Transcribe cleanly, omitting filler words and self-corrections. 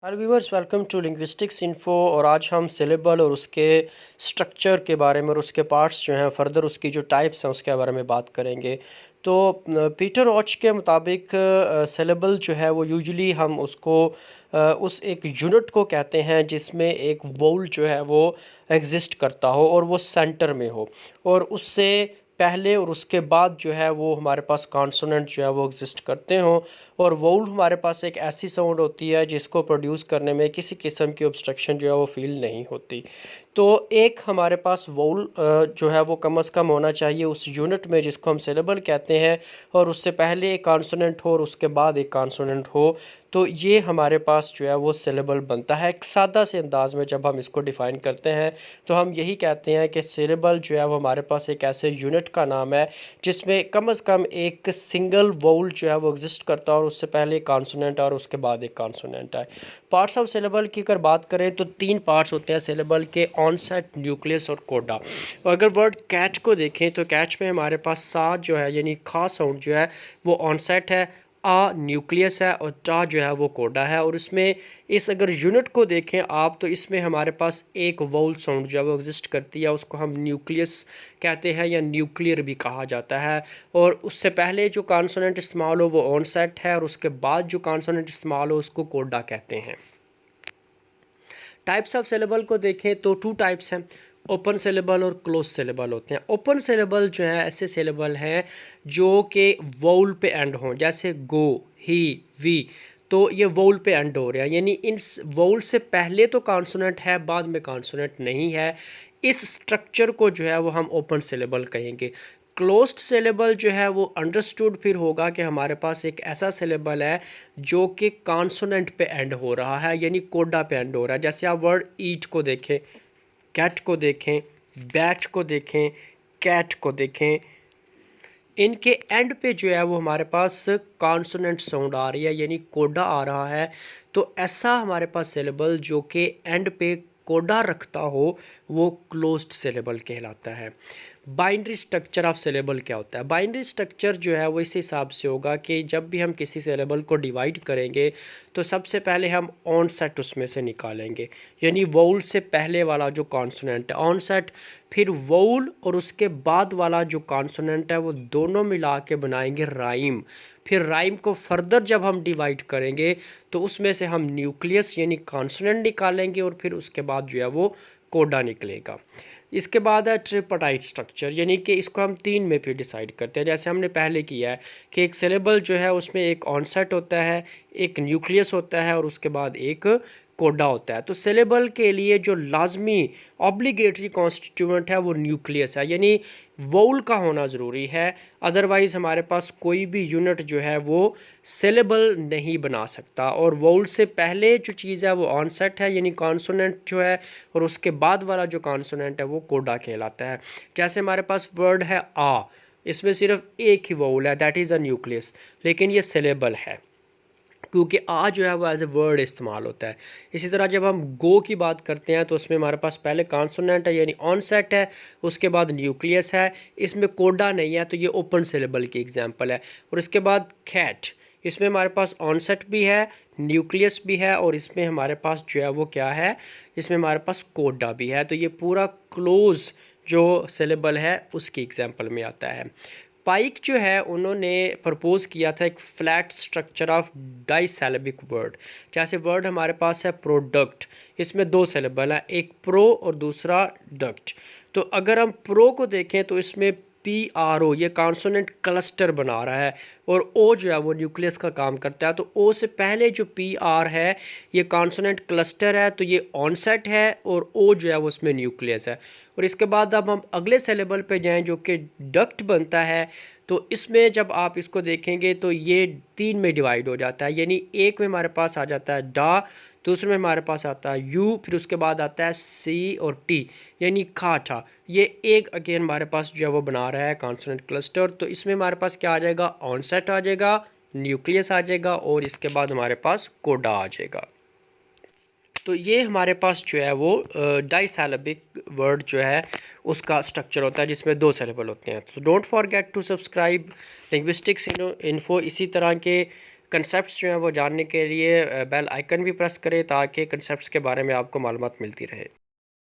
Hello viewers, welcome to Linguistics Info. और आज हम सिलेबल और उसके स्ट्रक्चर के बारे में और उसके पार्ट्स जो हैं फर्दर उसकी जो टाइप्स हैं उसके बारे में बात करेंगे। तो पीटर ऑच के मुताबिक सिलेबल जो है वो यूजुअली हम उसको उस एक यूनिट को कहते हैं जिसमें एक वोल जो है वो एग्जिस्ट करता हो और वो सेंटर में हो, और उससे पहले और उसके बाद जो है वो हमारे पास कॉन्सोनेंट जो है वो एग्जिस्ट करते हों। और वोल हमारे पास एक ऐसी साउंड होती है जिसको प्रोड्यूस करने में किसी किस्म की ऑब्स्ट्रक्शन जो है वो फील नहीं होती। तो एक हमारे पास वोल जो है वो कम से कम होना चाहिए उस यूनिट में जिसको हम सिलेबल कहते हैं, और उससे पहले एक कॉन्सोनेंट हो और उसके बाद एक कॉन्सोनेंट हो। तो ये हमारे पास जो है वो सिलेबल बनता है। एक सादा से अंदाज में जब हम इसको डिफ़ाइन करते हैं तो हम यही कहते हैं कि सिलेबल जो है वो हमारे पास एक ऐसे यूनिट का नाम है जिसमें कम से कम एक सिंगल वोल जो है वो एग्जिस्ट करता है और उससे पहले एक कॉन्सोनेंट और उसके बाद एक कॉन्सोनेंट है। पार्ट्स ऑफ सिलेबल की अगर बात करें तो तीन पार्ट्स होते हैं सिलेबल के: ऑनसेट, न्यूक्लियस और कोडा। और अगर वर्ड कैच को देखें तो कैच में हमारे पास सा जो है यानी खा साउंड जो है वो ऑनसेट है, आ न्यूक्लियस है और टा जो है वो कोडा है। और इसमें इस अगर यूनिट को देखें आप तो इसमें हमारे पास एक वोल साउंड जो है वो एग्जिस्ट करती है, उसको हम न्यूक्लियस कहते हैं या न्यूक्लियर भी कहा जाता है। और उससे पहले जो कॉन्सोनेंट इस्तेमाल हो वो ऑनसेट है और उसके बाद जो कॉन्सोनेंट इस्तेमाल हो उसको कोडा कहते हैं। टाइप्स ऑफ सिलेबल को देखें तो टू टाइप्स हैं: ओपन सिलेबल और क्लोज सिलेबल होते हैं। ओपन सिलेबल जो है ऐसे सिलेबल हैं जो कि वोल पे एंड हों, जैसे गो, ही, वी। तो ये वोल पे एंड हो रहे हैं, यानी इन वोल से पहले तो कॉन्सोनेंट है, बाद में कॉन्सोनेंट नहीं है। इस स्ट्रक्चर को जो है वो हम ओपन सिलेबल कहेंगे। क्लोज्ड सिलेबल जो है वो अंडरस्टूड फिर होगा कि हमारे पास एक ऐसा सिलेबल है जो कि कॉन्सोनेंट पे एंड हो रहा है, यानी कोडा पे एंड हो रहा है। जैसे आप वर्ड ईट को देखें, कैट को देखें, बैट को देखें, कैट को देखें, इनके एंड पे जो है वो हमारे पास कॉन्सोनेंट साउंड आ रही है यानी कोडा आ रहा है। तो ऐसा हमारे पास सिलेबल जो कि एंड पे कोडा रखता हो वो क्लोज्ड सिलेबल कहलाता है। बाइनरी स्ट्रक्चर ऑफ सिलेबल क्या होता है? बाइनरी स्ट्रक्चर जो है वो इस हिसाब से होगा कि जब भी हम किसी सिलेबल को डिवाइड करेंगे तो सबसे पहले हम ऑन सेट उसमें से निकालेंगे, यानी वोल से पहले वाला जो कॉन्सोनेंट है ऑन सेट, फिर वोल और उसके बाद वाला जो कॉन्सोनेंट है वो दोनों मिला के बनाएंगे राइम। फिर राइम को फर्दर जब हम डिवाइड करेंगे तो उसमें से हम न्यूक्लियस यानी कॉन्सोनेंट निकालेंगे और फिर उसके बाद जो है वो कोडा निकलेगा। इसके बाद है ट्रिपाटाइट स्ट्रक्चर, यानी कि इसको हम तीन में फिर डिसाइड करते हैं, जैसे हमने पहले किया है कि एक सिलेबल जो है उसमें एक ऑनसेट होता है, एक न्यूक्लियस होता है और उसके बाद एक कोडा होता है। तो सिलेबल के लिए जो लाजमी ऑब्लिगेटरी कॉन्स्टिट्यूएंट है वो न्यूक्लियस है, यानी वोल का होना ज़रूरी है। अदरवाइज़ हमारे पास कोई भी यूनिट जो है वो सिलेबल नहीं बना सकता। और वोल से पहले जो चीज़ है वो ऑनसेट है यानी कॉन्सोनेंट जो है, और उसके बाद वाला जो कॉन्सोनेंट है वो कोडा कहलाता है। जैसे हमारे पास वर्ड है आ, इसमें सिर्फ एक ही वोल है, दैट इज़ अ न्यूक्लियस, लेकिन ये सिलेबल है क्योंकि आ जो है वो एज ए वर्ड इस्तेमाल होता है। इसी तरह जब हम गो की बात करते हैं तो उसमें हमारे पास पहले कॉन्सोनेंट है यानी ऑनसेट है, उसके बाद न्यूक्लियस है, इसमें कोडा नहीं है, तो ये ओपन सिलेबल की एग्जांपल है। और इसके बाद कैट, इसमें हमारे पास ऑनसेट भी है, न्यूक्लियस भी है और इसमें हमारे पास जो है वो क्या है, इसमें हमारे पास कोडा भी है। तो ये पूरा क्लोज जो सिलेबल है उसकी एग्जांपल में आता है। पाइक जो है उन्होंने प्रपोज किया था एक फ्लैट स्ट्रक्चर ऑफ डाइसैलेबिक वर्ड। जैसे वर्ड हमारे पास है प्रोडक्ट, इसमें दो सिलेबल है, एक प्रो और दूसरा डक्ट। तो अगर हम प्रो को देखें तो इसमें पी आर ओ ये कॉन्सोनेंट क्लस्टर बना रहा है और ओ जो है वो न्यूक्लियस का काम करता है। तो ओ से पहले जो पी आर है ये कॉन्सोनेंट क्लस्टर है, तो ये ऑनसेट है, और ओ जो है वो उसमें न्यूक्लियस है। और इसके बाद अब हम अगले सिलेबल पे जाएं जो कि डक्ट बनता है। तो इसमें जब आप इसको देखेंगे तो ये तीन में डिवाइड हो जाता है, यानी एक में हमारे पास आ जाता है डा, दूसरे में हमारे पास आता है यू, फिर उसके बाद आता है सी और टी यानी खाठा। ये एक अगेन हमारे पास जो है वो बना रहा है कॉन्सोनेंट क्लस्टर। तो इसमें हमारे पास क्या आ जाएगा, ऑनसेट आ जाएगा, न्यूक्लियस आ जाएगा और इसके बाद हमारे पास कोडा आ जाएगा। तो ये हमारे पास जो है वो डाइसैलेबिक वर्ड जो है उसका स्ट्रक्चर होता है जिसमें दो सिलेबल होते हैं। तो don't forget to subscribe Linguistics Info. इसी तरह के कंसेप्ट्स जो हैं वो जानने के लिए बेल आइकन भी प्रेस करें ताकि कंसेप्ट्स के बारे में आपको मालूमात मिलती रहे।